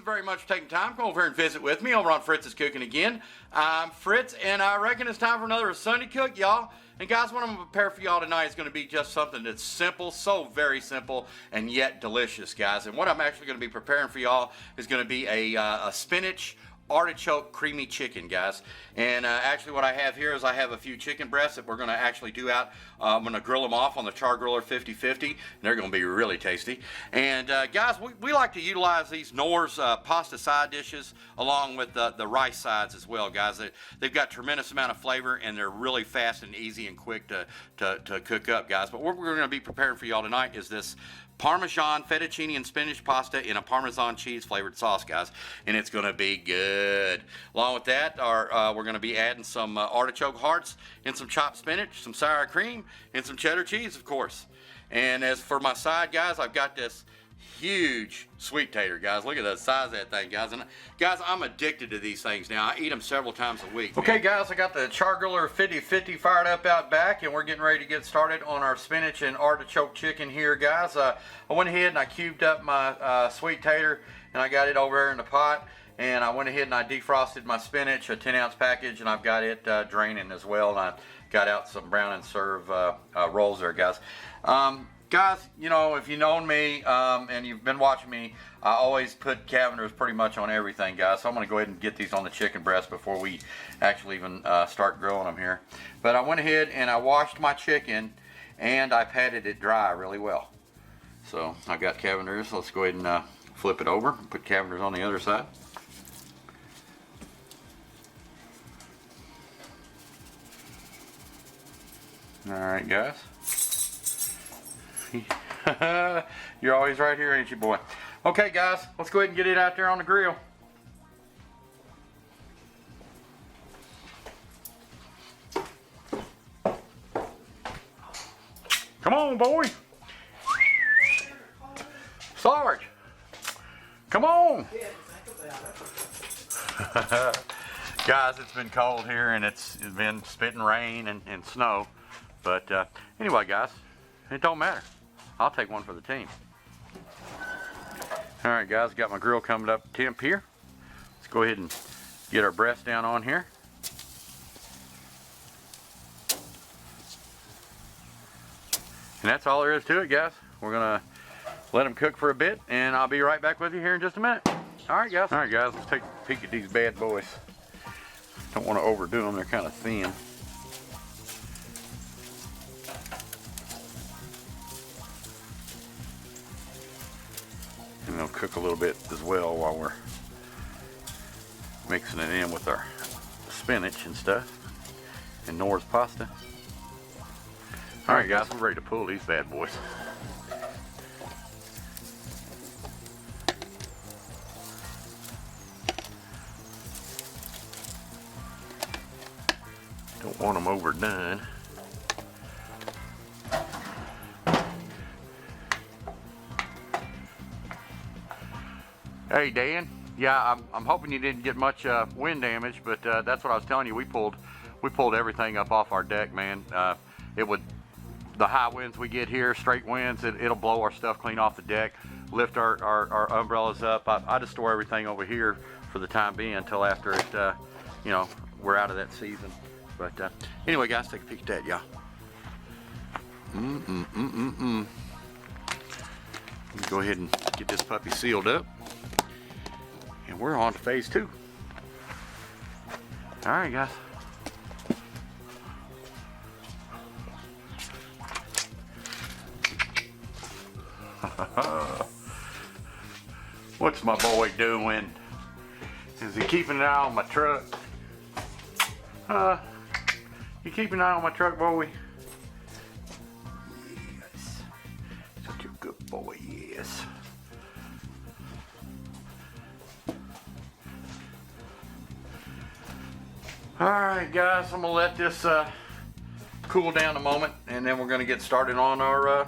very much for taking time. Come over here and visit with me over on Fritz's Cooking Again. I'm Fritz, and I reckon it's time for another Sunday Cook, y'all. And guys, what I'm going to prepare for y'all tonight is going to be just something that's simple, so very simple, and yet delicious, guys. And what I'm actually going to be preparing for y'all is going to be a spinach artichoke creamy chicken, guys. And actually what I have here is I have a few chicken breasts that we're going to actually do out. I'm going to grill them off on the char griller 50-50, and they're going to be really tasty. And guys, we like to utilize these Knorr's pasta side dishes along with the rice sides as well, guys. They've got tremendous amount of flavor, and they're really fast and easy and quick to cook up, guys. But what we're going to be preparing for y'all tonight is this Parmesan, fettuccine, and spinach pasta in a Parmesan cheese flavored sauce, guys, and it's going to be good. Along with that, we're going to be adding some artichoke hearts and some chopped spinach, some sour cream, and some cheddar cheese, of course. And as for my side, guys, I've got this huge sweet tater, guys. Look at the size of that thing, guys. And guys, I'm addicted to these things now. I eat them several times a week. Okay, guys, I got the char griller 50-50 fired up out back, and we're getting ready to get started on our spinach and artichoke chicken here, guys. I went ahead and I cubed up my sweet tater, and I got it over there in the pot. And I went ahead and I defrosted my spinach, a 10-ounce package, and I've got it draining as well. And I got out some brown and serve rolls there, guys. Guys, you know, if you've known me and you've been watching me, I always put Cavenders pretty much on everything, guys. So I'm going to go ahead and get these on the chicken breast before we actually even start grilling them here. But I went ahead and I washed my chicken and I patted it dry really well. So I got Cavenders. Let's go ahead and flip it over and put Cavenders on the other side. All right, guys. You're always right here, ain't you, boy? Okay, guys, let's go ahead and get it out there on the grill. Come on, boy. Sarge, come on. Guys, it's been cold here, and it's been spitting rain and snow. But anyway, guys, it don't matter. I'll take one for the team. All right, guys, got my grill coming up temp here. Let's go ahead and get our breast down on here. And that's all there is to it, guys. We're gonna let them cook for a bit, and I'll be right back with you here in just a minute. All right, guys. All right, guys, let's take a peek at these bad boys. Don't want to overdo them, they're kind of thin. And they'll cook a little bit as well while we're mixing it in with our spinach and stuff and Knorr's pasta. All right, guys, we're ready to pull these bad boys. Don't want them overdone. Hey, Dan. Yeah, I'm hoping you didn't get much wind damage, but that's what I was telling you. We pulled everything up off our deck, man. The high winds we get here, straight winds, it'll blow our stuff clean off the deck, lift our umbrellas up. I just store everything over here for the time being until after it, you know, we're out of that season. But anyway, guys, take a peek at that, y'all. Go ahead and get this puppy sealed up. And we're on to phase 2. All right, guys. What's my boy doing? Is he keeping an eye on my truck? You keeping an eye on my truck, boy? Yes. Such a good boy, yes. Alright, guys, I'm going to let this cool down a moment, and then we're going to get started on our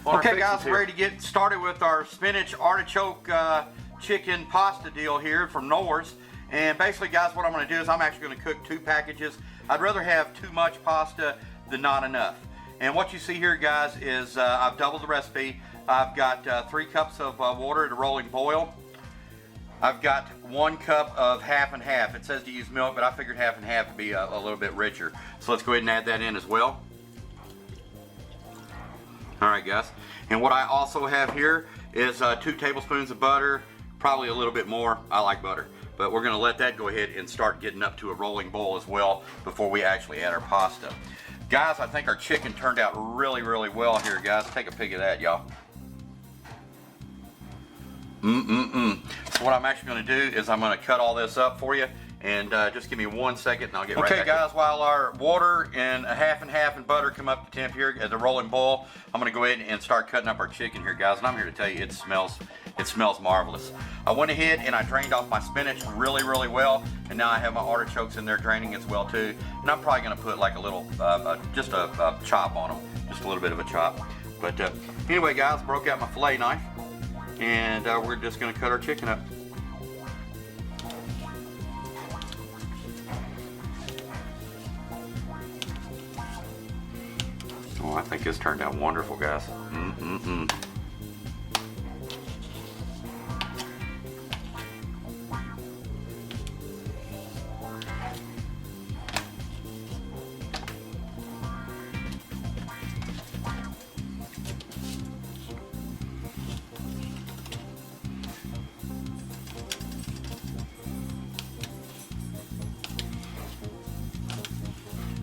okay, guys, we're ready to get started with our spinach artichoke chicken pasta deal here from Knorr's. And basically, guys, what I'm going to do is I'm actually going to cook 2 packages. I'd rather have too much pasta than not enough. And what you see here, guys, is I've doubled the recipe. I've got 3 cups of water at a rolling boil. I've got 1 cup of half and half. It says to use milk, but I figured half and half would be a little bit richer. So let's go ahead and add that in as well. All right, guys. And what I also have here is 2 tablespoons of butter, probably a little bit more. I like butter. But we're gonna let that go ahead and start getting up to a rolling boil as well before we actually add our pasta. Guys, I think our chicken turned out really, really well here, guys. Take a peek of that, y'all. So what I'm actually going to do is I'm going to cut all this up for you, and just give me 1 second and I'll get right back. Okay, guys, while our water and half and butter come up to temp here at the rolling boil, I'm going to go ahead and start cutting up our chicken here, guys. And I'm here to tell you it smells marvelous. I went ahead and I drained off my spinach really, really well, and now I have my artichokes in there draining as well too. And I'm probably going to put like a little, just a chop on them, just a little bit of a chop. But anyway, guys, broke out my fillet knife. And we're just going to cut our chicken up. Oh, I think this turned out wonderful, guys.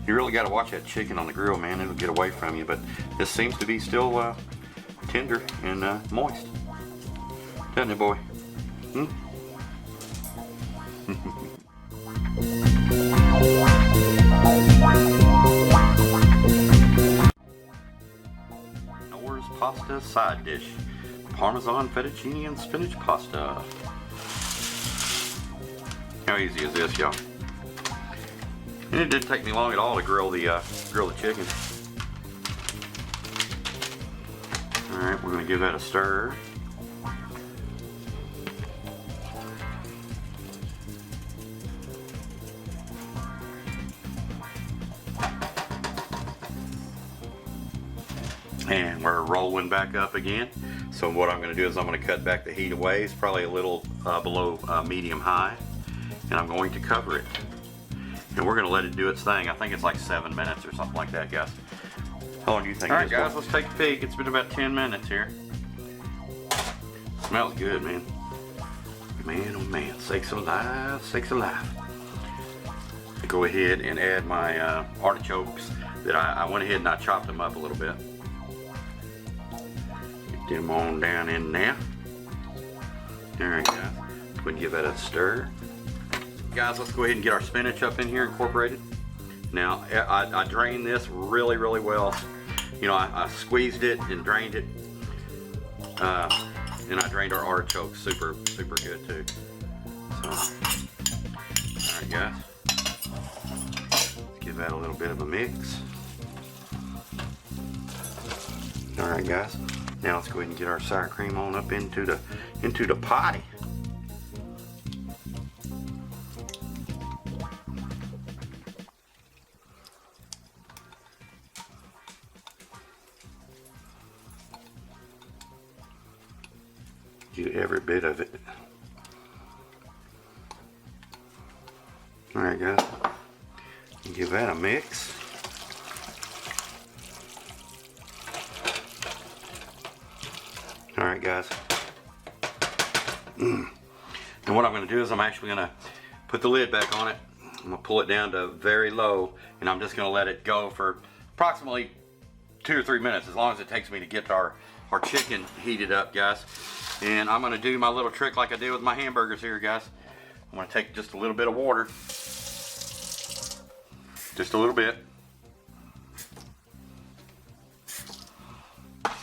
You really got to watch that chicken on the grill, man. It'll get away from you, but this seems to be still tender and moist. Doesn't it, boy? Nora's pasta side dish. Parmesan, fettuccine, and spinach pasta. How easy is this, y'all? And it didn't take me long at all to grill the chicken. All right, we're going to give that a stir. And we're rolling back up again. So what I'm going to do is I'm going to cut back the heat away. It's probably a little below medium high, and I'm going to cover it. And we're going to let it do its thing. I think it's like 7 minutes or something like that, guys. How long do you think it is? All right, guys, let's take a peek. It's been about 10 minutes here. Smells good, man. Man, oh man, sakes alive, sakes alive. I go ahead and add my artichokes that I went ahead and I chopped them up a little bit. Get them on down in there. All right, guys. Go ahead and give that a stir. Guys, let's go ahead and get our spinach up in here incorporated. Now, I drained this really, really well. You know, I squeezed it and drained it. And I drained our artichokes super, super good too. So, all right, guys. Let's give that a little bit of a mix. All right, guys. Now let's go ahead and get our sour cream on up into the potty. Get every bit of it. All right, guys. Give that a mix. All right, guys. And what I'm going to do is I'm actually going to put the lid back on it. I'm going to pull it down to very low, and I'm just going to let it go for approximately 2 or 3 minutes, as long as it takes me to get our chicken heated up, guys. And I'm going to do my little trick like I did with my hamburgers here, guys. I'm going to take just a little bit of water. Just a little bit.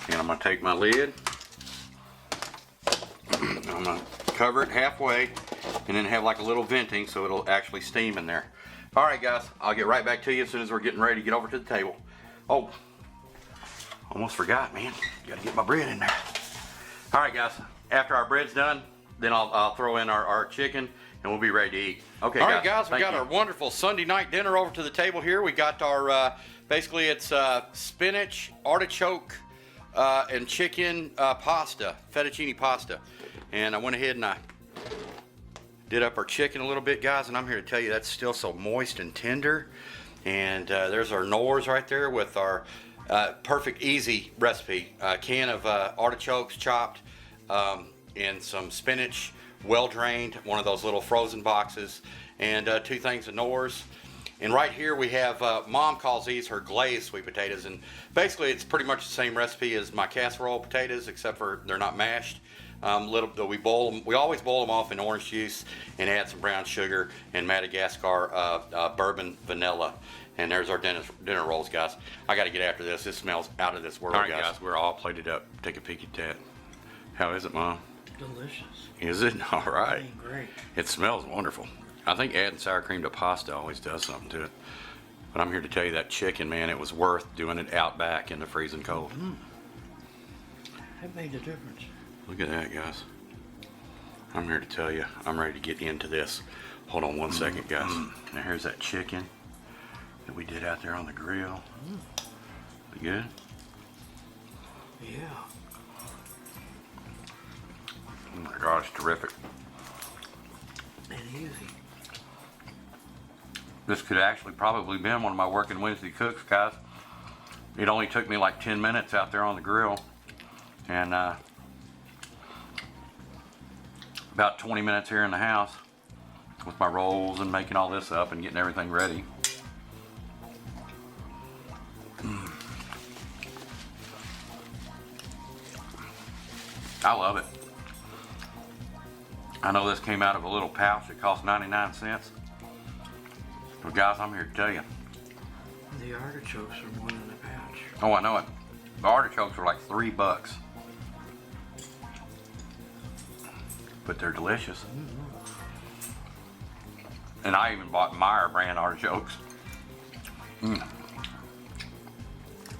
And I'm going to take my lid. I'm going to cover it halfway and then have like a little venting so it'll actually steam in there. All right, guys. I'll get right back to you as soon as we're getting ready to get over to the table. Oh, almost forgot, man. Got to get my bread in there. All right, guys, after our bread's done, then I'll throw in our chicken and we'll be ready to eat. Okay, all right, guys, we got our wonderful Sunday night dinner over to the table here. We got our, basically it's spinach, artichoke, and chicken pasta, fettuccine pasta. And I went ahead and I did up our chicken a little bit, guys, and I'm here to tell you that's still so moist and tender. And there's our Knorrs right there with our perfect, easy recipe. A can of artichokes chopped, and some spinach, well drained, one of those little frozen boxes, and 2 things of Knorrs. And right here we have, Mom calls these her glazed sweet potatoes, and basically it's pretty much the same recipe as my casserole potatoes, except for they're not mashed. We boil them. We always boil them off in orange juice and add some brown sugar and Madagascar bourbon vanilla. And there's our dinner rolls, guys. I got to get after this. This smells out of this world, all right, guys. We're all plated up. Take a peek at that. How is it, Mom? Delicious. Is it? All right. Great. It smells wonderful. I think adding sour cream to pasta always does something to it. But I'm here to tell you that chicken, man, it was worth doing it out back in the freezing cold. That made a difference. Look at that, guys. I'm here to tell you, I'm ready to get into this. Hold on 1 second, guys. Now here's that chicken that we did out there on the grill. Good? Yeah. Oh my God, it's terrific. And easy. This could actually probably been one of my working Wednesday cooks, guys. It only took me like 10 minutes out there on the grill, and about 20 minutes here in the house with my rolls and making all this up and getting everything ready. I love it. I know this came out of a little pouch that cost 99 cents. But guys, I'm here to tell you. The artichokes are more than a pouch. Oh, I know it. The artichokes are like $3. But they're delicious. And I even bought Meyer brand artichokes.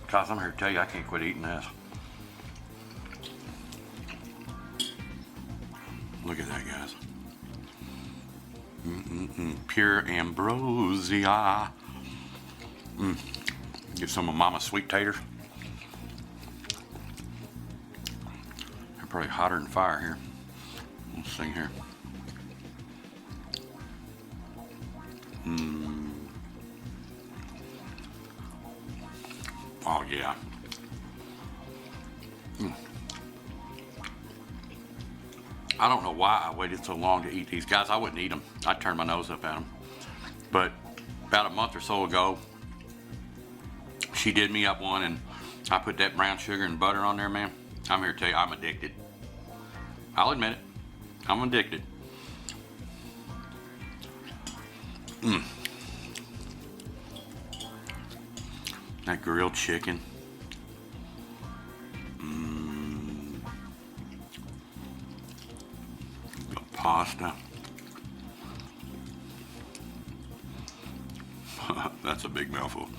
Guys, I'm here to tell you, I can't quit eating this. Look at that, guys. Pure ambrosia. Get some of Mama's sweet taters. They're probably hotter than fire here. Let's see here. Oh yeah. I don't know why I waited so long to eat these. Guys, I wouldn't eat them. I'd turn my nose up at them. But about a month or so ago, she did me up one, and I put that brown sugar and butter on there, man. I'm here to tell you, I'm addicted. I'll admit it. I'm addicted. That grilled chicken. The pasta. That's a big mouthful.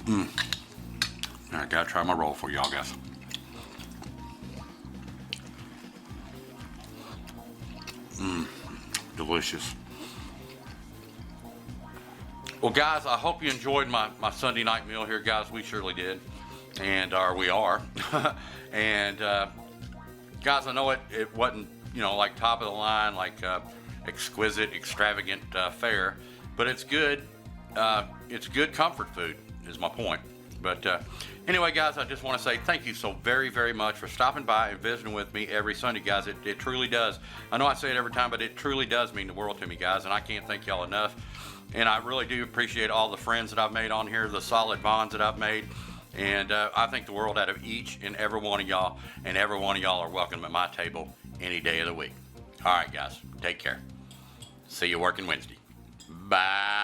I gotta try my roll for y'all guys. Delicious. Well, guys, I hope you enjoyed my Sunday night meal here, guys. We surely did, and we are. And guys, I know it wasn't, like top of the line, like exquisite, extravagant fare, but it's good. It's good comfort food, is my point. But anyway, guys, I just want to say thank you so very, very much for stopping by and visiting with me every Sunday, guys. It truly does. I know I say it every time, but it truly does mean the world to me, guys, and I can't thank y'all enough. And I really do appreciate all the friends that I've made on here, the solid bonds that I've made. And I think the world out of each and every one of y'all, and every one of y'all are welcome at my table any day of the week. All right, guys, take care. See you working Wednesday. Bye.